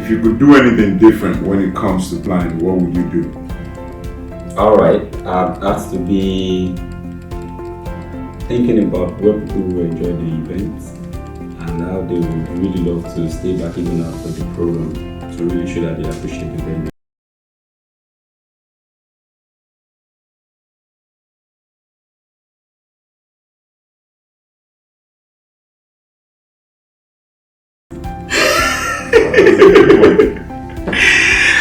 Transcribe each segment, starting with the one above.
if you could do anything different when it comes to planning, what would you do? Alright, has to be thinking about where people will enjoy the events and how they would really love to stay back even after the program to really show that they appreciate the venue.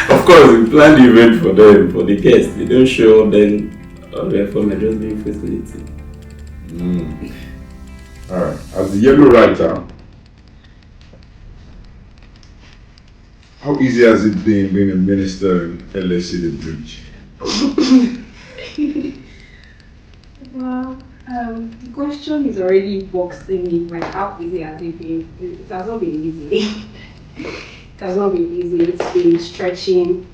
Of course, we plan the event for them, for the guests. They don't show up, then therefore we're just being facility. Alright, as the yellow writer, how easy has it been being a minister in LSC The Bridge? Well, the question is already boxing me, like how easy has it been? It has not been easy. It has not been easy. It's been stretching.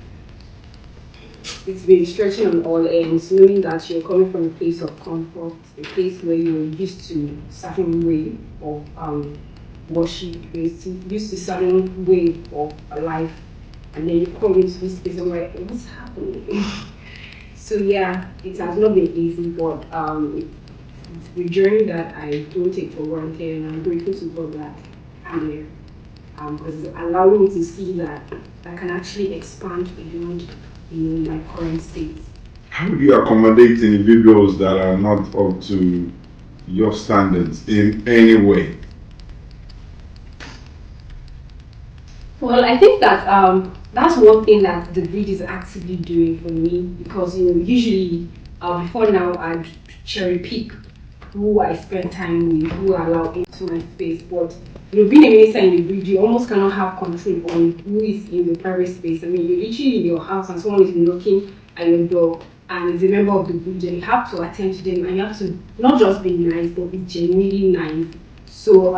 It's been stretching on all ends, knowing that you're coming from a place of comfort, a place where you're used to certain way of worship, you're used to certain way of life, and then you come into this space and like, what's happening? So yeah, it has not been easy, but it's a journey that I don't take for granted, and I'm grateful to God that I'm there. Because it's allowing me to see that I can actually expand beyond my current state. How do you accommodate individuals that are not up to your standards in any way? Well, I think that that's one thing that the Bridge is actively doing for me, because usually before now I'd cherry pick who I spend time with, who I allow into my space. But being a minister in the Bridge, you almost cannot have control on who is in the private space. I mean, you're literally in your house and someone is knocking at your door and is a member of the Bridge, and you have to attend to them, and you have to not just be nice, but be genuinely nice. So,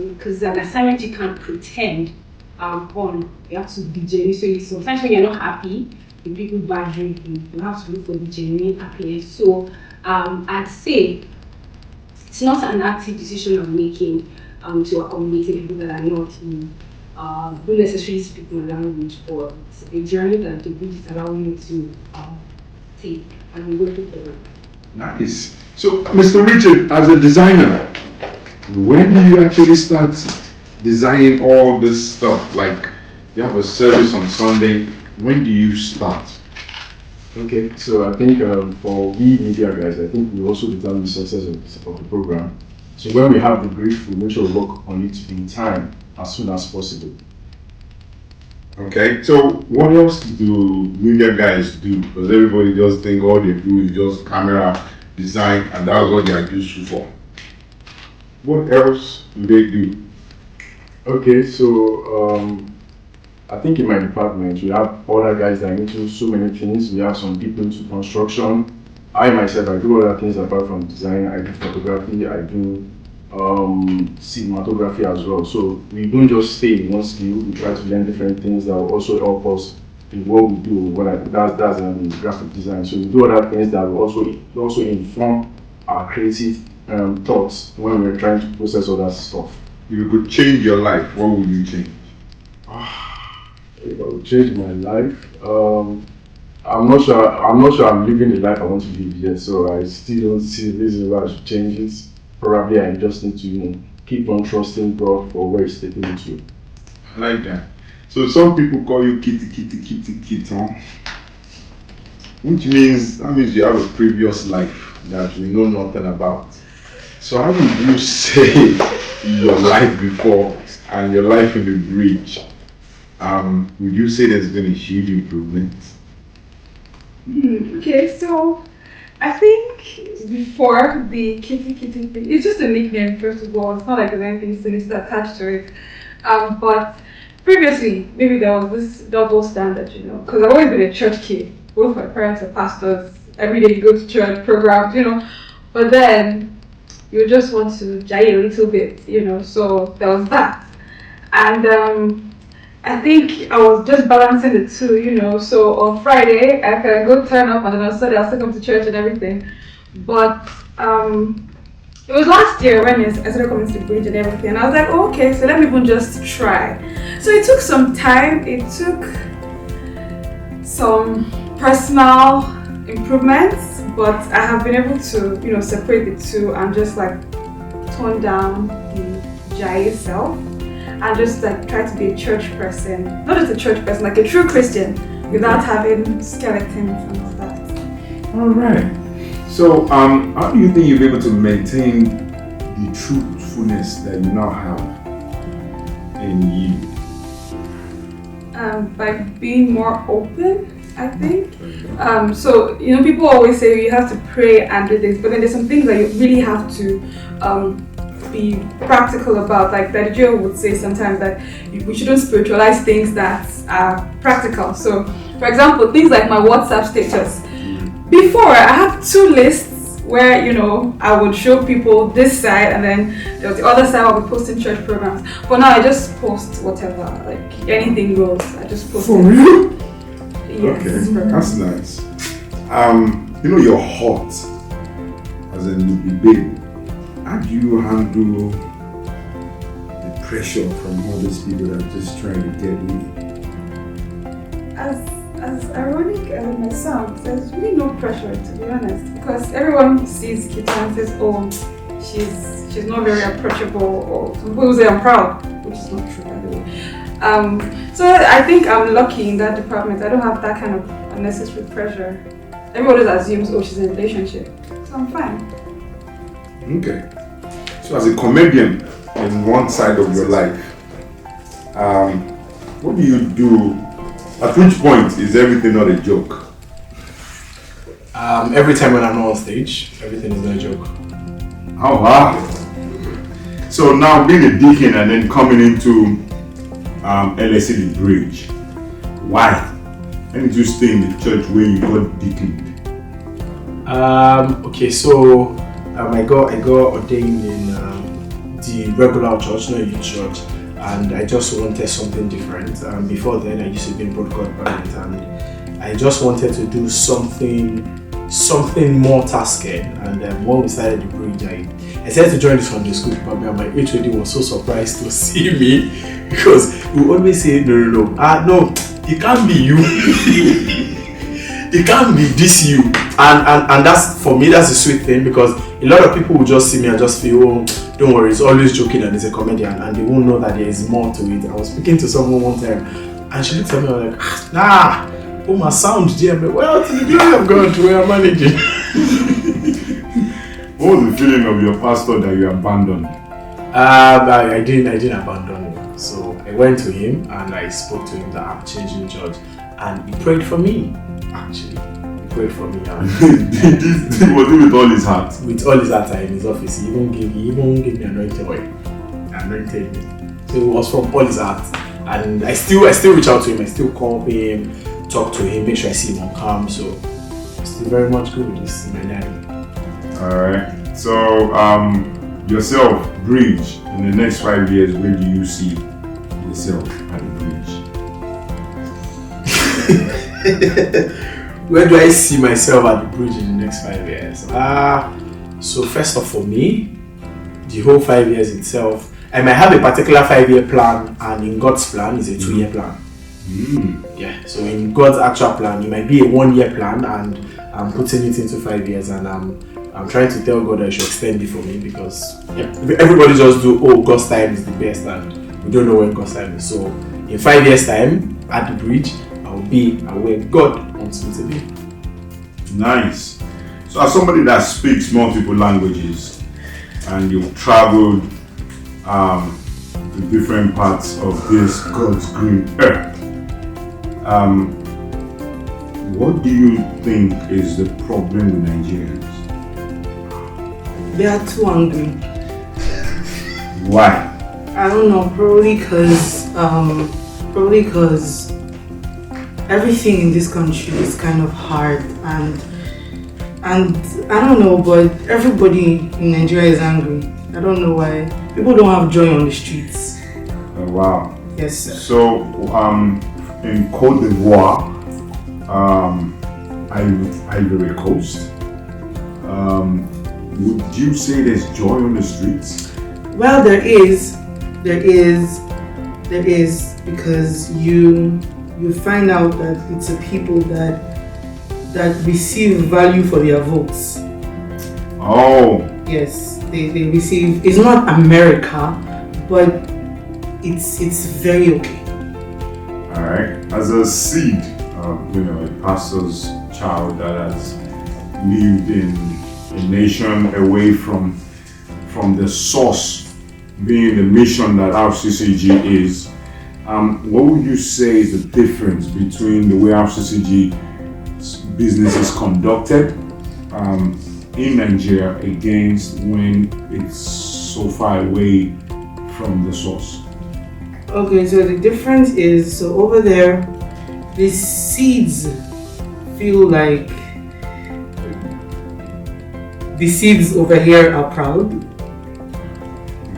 because an assignment you can't pretend on, you have to be genuine. So sometimes when you're not happy, the people badgering you have to look for the genuine happiness. So, I'd say it's not an active decision I'm making to accommodate people that are not in, don't necessarily speak my language, but it's a journey that the Bridge is allowing me to take, and I'm grateful for that. Nice. So, Mr. Richard, as a designer, when do you actually start designing all this stuff? Like, you have a service on Sunday, when do you start? Okay, so I think for we media guys, I think we also determine the success of the program. So when we have the brief, we make sure we work on it in time, as soon as possible. Okay, so what else do media guys do? Because everybody just think all they do is just camera, design, and that's what they are used for. What else do they do? Okay, so I think in my department, we have other guys that are into so many things. We have some people into construction. I myself, I do other things apart from design. I do photography, I do cinematography as well. So we don't just stay in one skill. We try to learn different things that will also help us in what we do. That's graphic design. So we do other things that will also inform our creative thoughts when we're trying to process other stuff. If you could change your life, what would you change? If I would change my life, I'm not sure I'm living the life I want to live yet, so I still don't see the reason why I should change it. Probably I just need to keep on trusting God for where He's taking me to. I like that. So some people call you kitty, huh? Which means that means you have a previous life that we know nothing about. So how would you say your life before and your life in the Bridge? Would you say there's been a huge improvement? Okay, so I think before the kitty thing, it's just a nickname first of all. It's not like there's anything sinister attached to it. But previously, maybe there was this double standard, because I've always been a church kid. Both my parents are pastors. Every day you go to church programs, But then you just want to jay a little bit, So there was that, and I think I was just balancing the two, So on Friday, I can go turn up, and then on Sunday I'll still come to church and everything. But It was last year when I started coming to the bridge and everything. And I was like, oh, okay, so let me even just try. So it took some time. It took some personal improvements, but I have been able to, separate the two and just like tone down the Jai self and just like try to be a church person. Not just a church person, like a true Christian without having skeletons and all that. All right. So, how do you think you'll be able to maintain the truthfulness that you now have in you? By being more open, I think. So, people always say you have to pray and do this, but then there's some things that you really have to be practical about. Like that Joe would say sometimes that we shouldn't spiritualize things that are practical. So, for example, things like my WhatsApp status. Before, I had 2 lists where, I would show people this side and then there was the other side I'll be posting church programs. But now I just post whatever, like anything goes. I just post. For real? Yes. Okay, that's nice. You're hot as a newbie babe. How do you handle the pressure from all these people that are just trying to get in? As ironic as it may sound, there's really no pressure, to be honest, because everyone sees Kita and says, oh, she's not very approachable, or some people say I'm proud, which is not true, by the way. So I think I'm lucky in that department. I don't have that kind of unnecessary pressure. Everybody assumes, oh, she's in a relationship, so I'm fine. Okay. So as a comedian in one side of your life, what do you do? At which point is everything not a joke? Every time when I'm not on stage, everything is not a joke. Oh wow. So now being a deacon and then coming into LSE the Bridge, why? Why did you stay in the church where you got deaconed? Okay, so I got ordained in the regular church, not youth church, and I just wanted something different. Before then, I used to be in broadcast band, and I just wanted to do something more tasking. And when we started the Bridge, I decided to join the Sunday school department, and my HOD was so surprised to see me because he would always say, no, it can't be you. It can't be this you. And that's, for me, that's a sweet thing, because a lot of people will just see me and just feel, oh, don't worry, it's always joking and he's a comedian, and they won't know that there is more to it. I was speaking to someone one time and she looked at me and was like, nah, my sound there. Well, to the glory of God, we are managing. What was the feeling of your pastor that you abandoned? I didn't abandon him. So I went to him and I spoke to him that I'm changing church, and he prayed for me, actually. Prayed for me. Was it with all his heart? With all his heart in his office. He even gave me anointed oil. Anointed me. So it was from all his heart. And I still reach out to him. I still call him, talk to him, make sure I see him on cam. So I'm still very much good with this in my life. Alright. So yourself, Bridge, in the next 5 years, where do you see yourself at the Bridge? Where do I see myself at the Bridge in the next 5 years? So first off, for me, the whole 5 years itself, I might have a particular 5-year plan, and in God's plan is a 2-year plan. Yeah, so in God's actual plan, it might be a 1-year plan, and I'm putting it into 5 years, and I'm trying to tell God that He should extend it for me, because everybody just do, oh, God's time is the best, and we don't know when God's time is. So in 5 years' time, at the Bridge, I'll be where God wants me to be. Nice. So as somebody that speaks multiple languages and you've traveled to different parts of this God's green earth, what do you think is the problem with Nigerians? They are too angry. Why? I don't know, probably because everything in this country is kind of hard, and I don't know, but everybody in Nigeria is angry. I don't know why. People don't have joy on the streets. Oh, wow. Yes, sir. So in Côte d'Ivoire, Ivory Coast, Would you say there's joy on the streets? Well, there is because you find out that it's a people that receive value for their votes. Oh, Yes, they receive. It's not America, but it's very okay. all right. As a seed, a pastor's child that has lived in a nation away from the source, being the mission that RCCG is. What would you say is the difference between the way RCCG business is conducted in Nigeria against when it's so far away from the source? Okay, so the difference is, so over there, the seeds feel like the seeds over here are proud.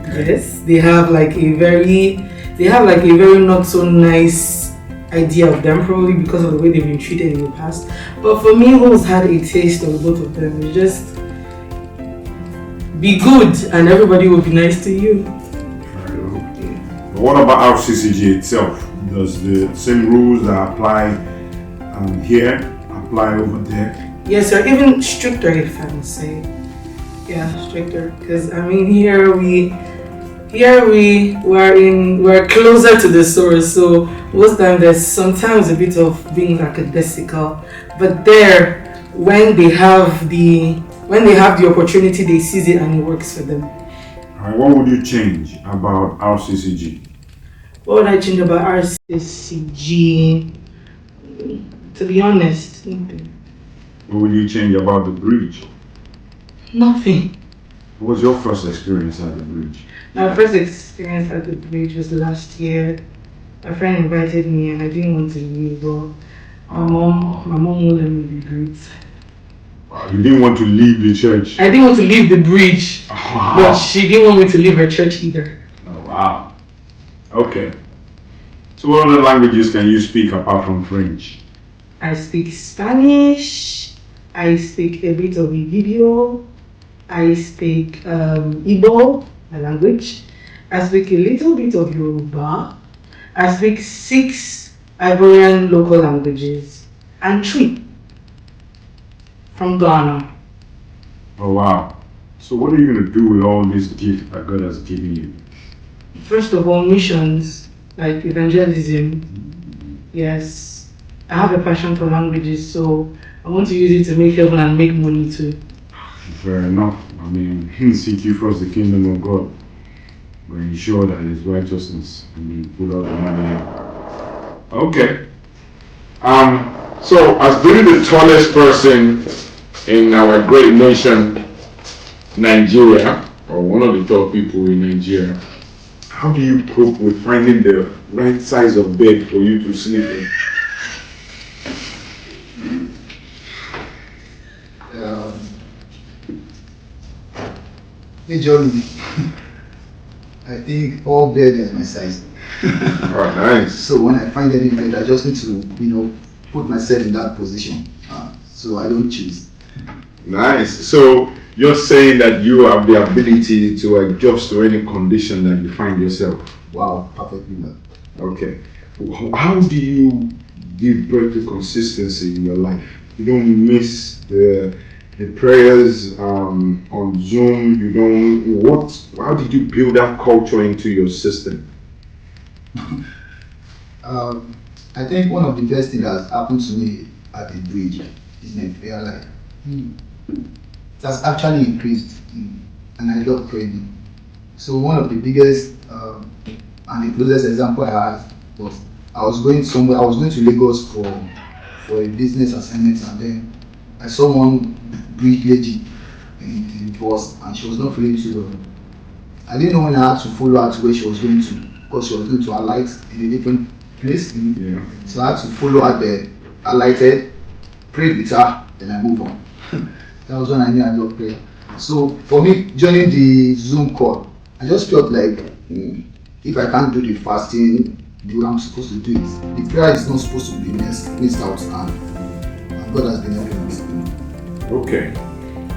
Okay. Yes, they have like a very not so nice idea of them, probably because of the way they've been treated in the past. But for me, who's had a taste of both of them, it's just be good and everybody will be nice to you. But what about RCCG itself? Does the same rules that apply here apply over there? Yes, they're even stricter, if I must say. Yeah, stricter. Because I mean, we're closer to the source, so most time there's sometimes a bit of being lackadaisical. But there, when they have the opportunity, they seize it and it works for them. Alright, what would you change about RCCG? What would I change about RCCG? To be honest, nothing. What would you change about the bridge? Nothing. What was your first experience at the bridge? My first experience at the bridge was last year. A friend invited me and I didn't want to leave, but my mom won't let me be great. Wow, you didn't want to leave the church? I didn't want to leave the bridge, but she didn't want me to leave her church either. Oh, wow. Okay. So what other languages can you speak apart from French? I speak Spanish, I speak a bit of Ibibio, I speak Igbo, my language, I speak a little bit of Yoruba, I speak 6 Ivorian local languages, and 3 from Ghana. Oh, wow. So what are you going to do with all this gift that God has given you? First of all, missions, like evangelism. Yes. I have a passion for languages, so I want to use it to make heaven and make money too. Fair enough. I mean, seek you first the kingdom of God, but ensure that His righteousness and you put all the money in. Okay. So as being the tallest person in our great nation, Nigeria, or one of the tall people in Nigeria, how do you cope with finding the right size of bed for you to sleep in? Majorly, I think all bed is my size. Oh, nice. So when I find any bed, I just need to, put myself in that position. So I don't choose. Nice. So you're saying that you have the ability to adjust to any condition that you find yourself. Wow, perfectly well. Okay. How do you give birth to consistency in your life? You don't miss the prayers on Zoom. You don't. How did you build that culture into your system? I think one of the best things that has happened to me at the bridge is my prayer life. It has actually increased, and I love praying. So one of the biggest and the closest example I have was I was going somewhere. I was going to Lagos for a business assignment, and then I saw one bridge lady in the bus, and she was not feeling too well. I didn't know when I had to follow her to where she was going to, because she was going to alight in a different place. Yeah. So I had to follow her there. I alighted, prayed with her, then I moved on. That was when I knew I loved prayer. So for me, joining the Zoom call, I just felt like if I can't do the fasting the way I'm supposed to do it, the prayer is not supposed to be missed out, and God has been helping us. Okay.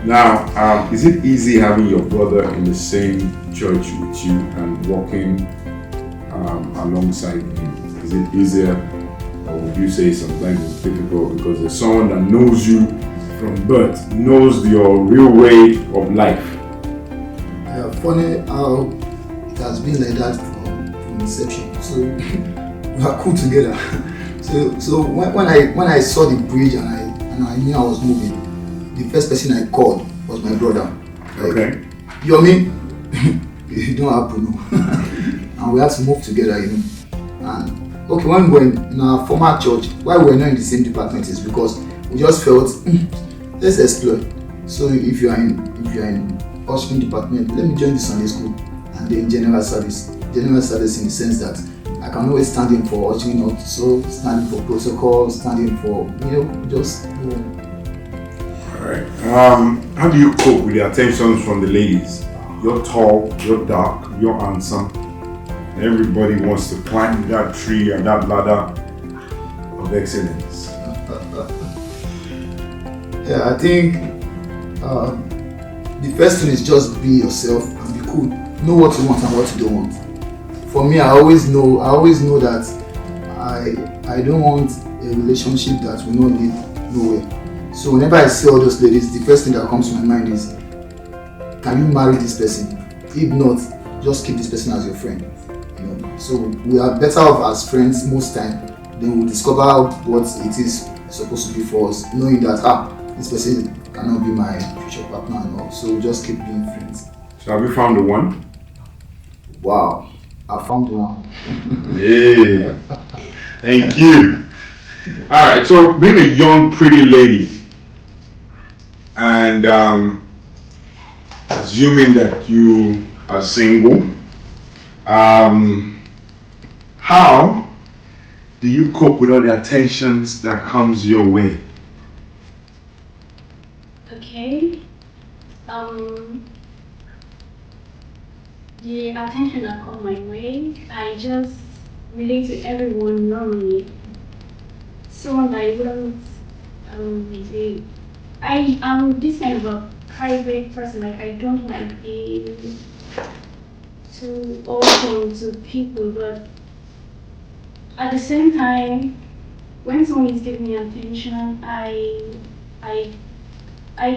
Now, is it easy having your brother in the same church with you and walking alongside him? Is it easier, or would you say sometimes it's difficult because there's someone that knows you from birth, knows your real way of life? Yeah, funny how it has been like that from inception. So we are cool together. So when I saw the bridge and I knew I was moving, the first person I called was my brother. Like, Okay. Yomi, it don't happen, no. And we had to move together, And okay, when we were in our former church, why we were not in the same department is because we just felt let's explore. So if you are in ushering department, let me join the Sunday school and then general service in the sense that I can always stand in for ushering up, so standing for protocol, standing for just. Alright. How do you cope with the attentions from the ladies? You're tall, you're dark, you're handsome. Everybody wants to climb that tree and that ladder of excellence. Yeah, I think the first thing is just be yourself and be cool. Know what you want and what you don't want. For me, I always know that I don't want a relationship that will not lead nowhere. So whenever I see all those ladies, the first thing that comes to my mind is, can you marry this person? If not, just keep this person as your friend. So we are better off as friends most time. Then we'll discover what it is supposed to be for us, knowing that this person cannot be my future partner and all. So we'll just keep being friends. So have you found the one? Wow, I found the one. Yeah. Thank you. Alright, so being a young, pretty lady, and assuming that you are single, how do you cope with all the attentions that comes your way? Okay. The attention that come my way, I just relate to everyone normally. Someone that I wouldn't say. I am this kind of a private person. Like I don't like being too open to people, but at the same time, when someone is giving me attention, I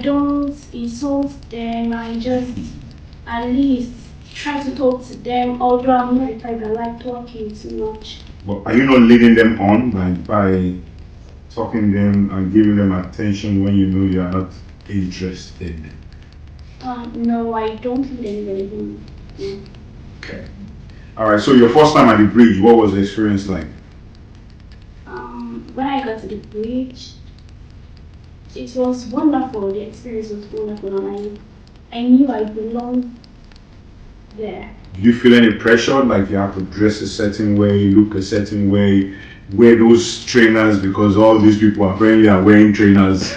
don't insult them. I just at least try to talk to them, although I'm not the type that like talking too much. But are you not leading them on by talking to them and giving them attention when you know you are not interested? No, I don't lead anybody. No. Okay. Alright, so your first time at the bridge, what was the experience like? When I got to the bridge, it was wonderful. The experience was wonderful, and I knew I belonged there. Do you feel any pressure, like you have to dress a certain way, look a certain way, wear those trainers because all these people apparently are wearing trainers?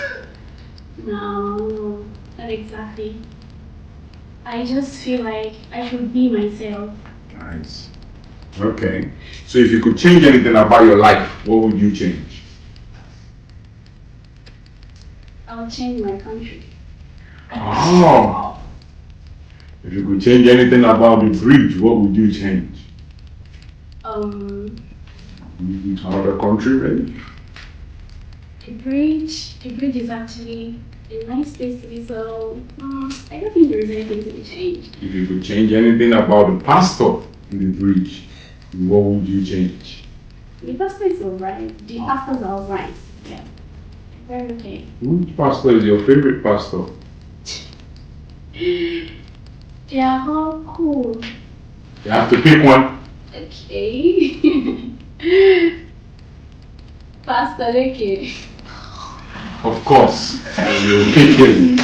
No, not exactly. I just feel like I should be myself. Nice. Okay. So if you could change anything about your life, what would you change? I'll change my country. Oh. If you could change anything about the bridge, what would you change? Another country, maybe? The bridge is actually a nice place to be, so I don't think there's anything to be changed. If you could change anything about the pastor in the bridge, what would you change? The pastor is alright. The pastors are alright. Yeah. Very okay. Which pastor is your favorite pastor? They are all cool. You have to pick one. Okay. Pastor, okay. Of course. You'll pick him.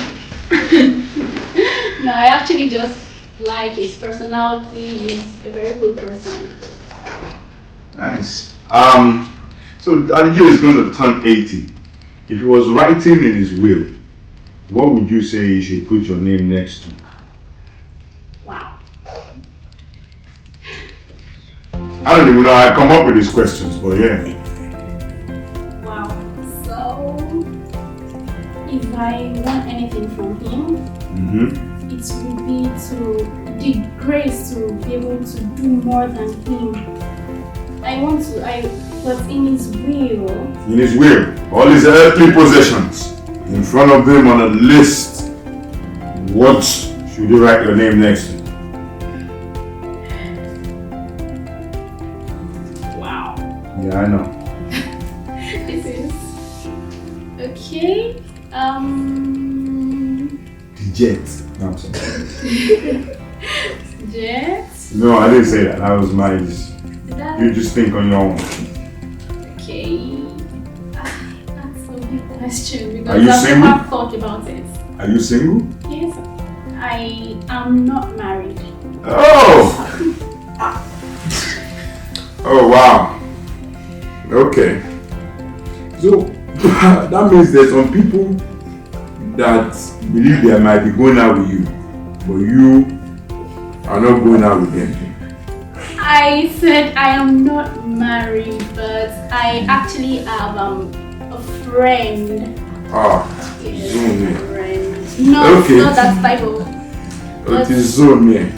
No, I actually just like his personality. He's a very good person. Nice. So Adejo is going to turn 80. If he was writing in his will, what would you say you should put your name next to? Wow. I don't even know how I come up with these questions, but yeah. Wow. So, if I want anything thing from him, Mm-hmm. it would be to the grace to be able to do more than him. But in his will. In his will, all his earthly possessions, in front of him on a list. What should you write your name next to? Wow. Yeah, I know. This is okay. The jet. No, I'm sorry. Jet. No, I didn't say that. That was my. That, You just think on your own. okay. That's a big question Are because you I've single? never thought about it. Are you single? Yes, I am not married. Oh! Oh, wow. Okay. So, that means there's some people that believe they might be going out with you, but you are not going out with them. I said I am not married, but I actually have a friend. Ah, Yes, zoom in. friend. Not that type of. It is zoom in.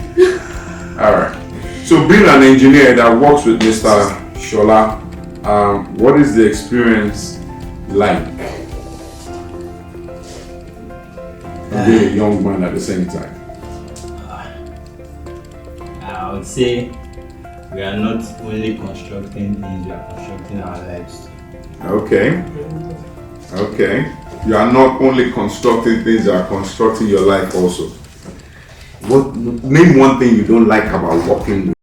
Alright. So being an engineer that works with Mr. Shola, what is the experience like? Being a young man at the same time. I would say we are not only constructing things, we are constructing our lives. Okay. Okay. You are not only constructing things, you are constructing your life also. Name one thing you don't like about working with.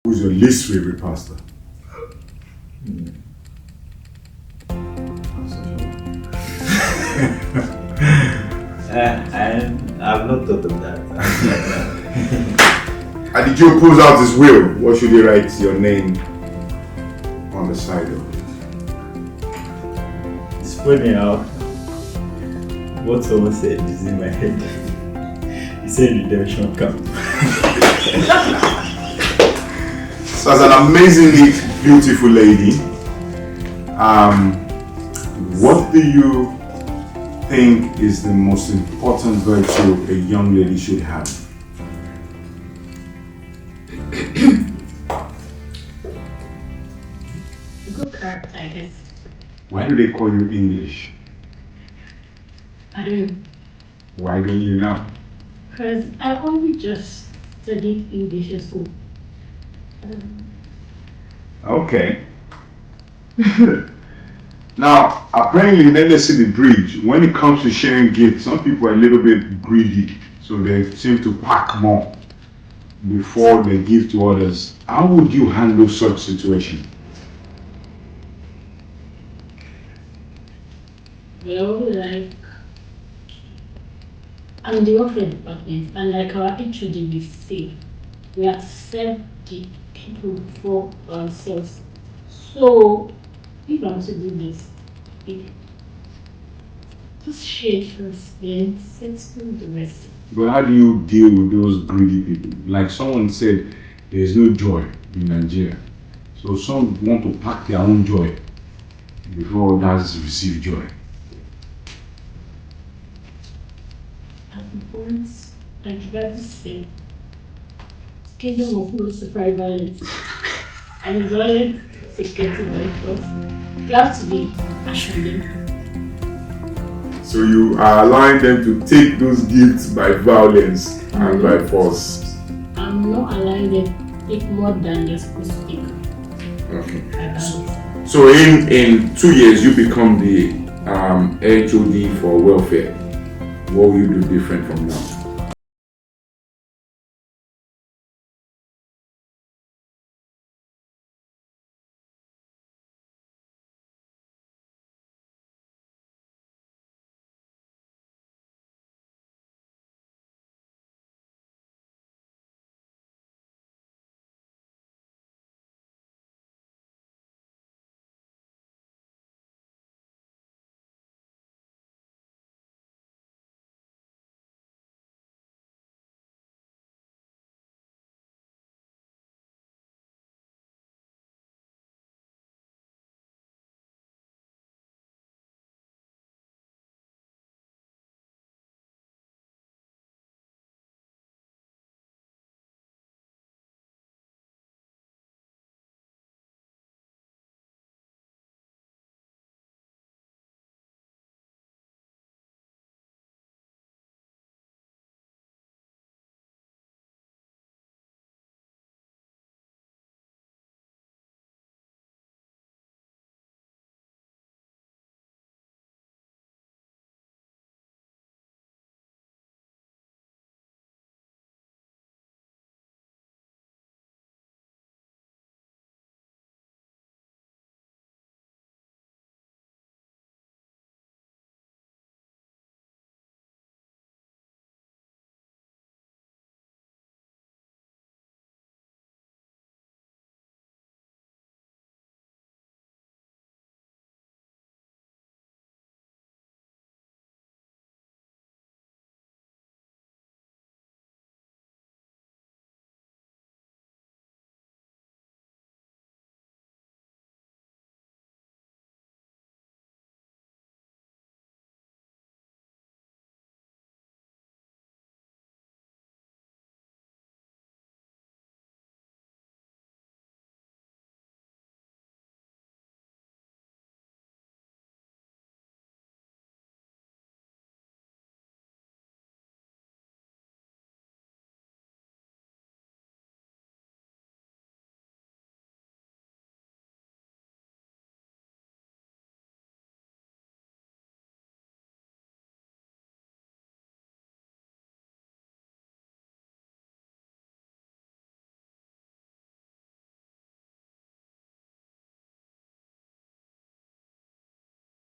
Who's your least favorite pastor? I've not thought of that. I And did you pulls out his will? What should he write your name on the side of it? It's funny how what someone said is in my head. He said redemption camp. So as an amazingly beautiful lady, what do you think is the most important virtue a young lady should have? Good character, I guess. Why do they call you English? I don't know. Why don't you know? Because I only just studied English at school. Okay. Now, apparently, let us see the bridge. When it comes to sharing gifts, some people are a little bit greedy, so they seem to pack more before they give to others. How would you handle such situation? Well, like, I'm the welfare department, and like our HOD will say, we accept the people for ourselves. So, if I'm to do this, it just share first, then settle the rest. But how do you deal with those greedy people? Like someone said, there's no joy in Nigeria. So some want to pack their own joy before others receive joy. Once, like the Bible said, kingdom of no surprise violence. And violence is getting by force. You have to be ashamed. So you are allowing them to take those gifts by violence and by force. I'm not allowing them to take more than they're supposed to take. Okay. Like So in 2 years you become the HOD for welfare. What will you do different from now?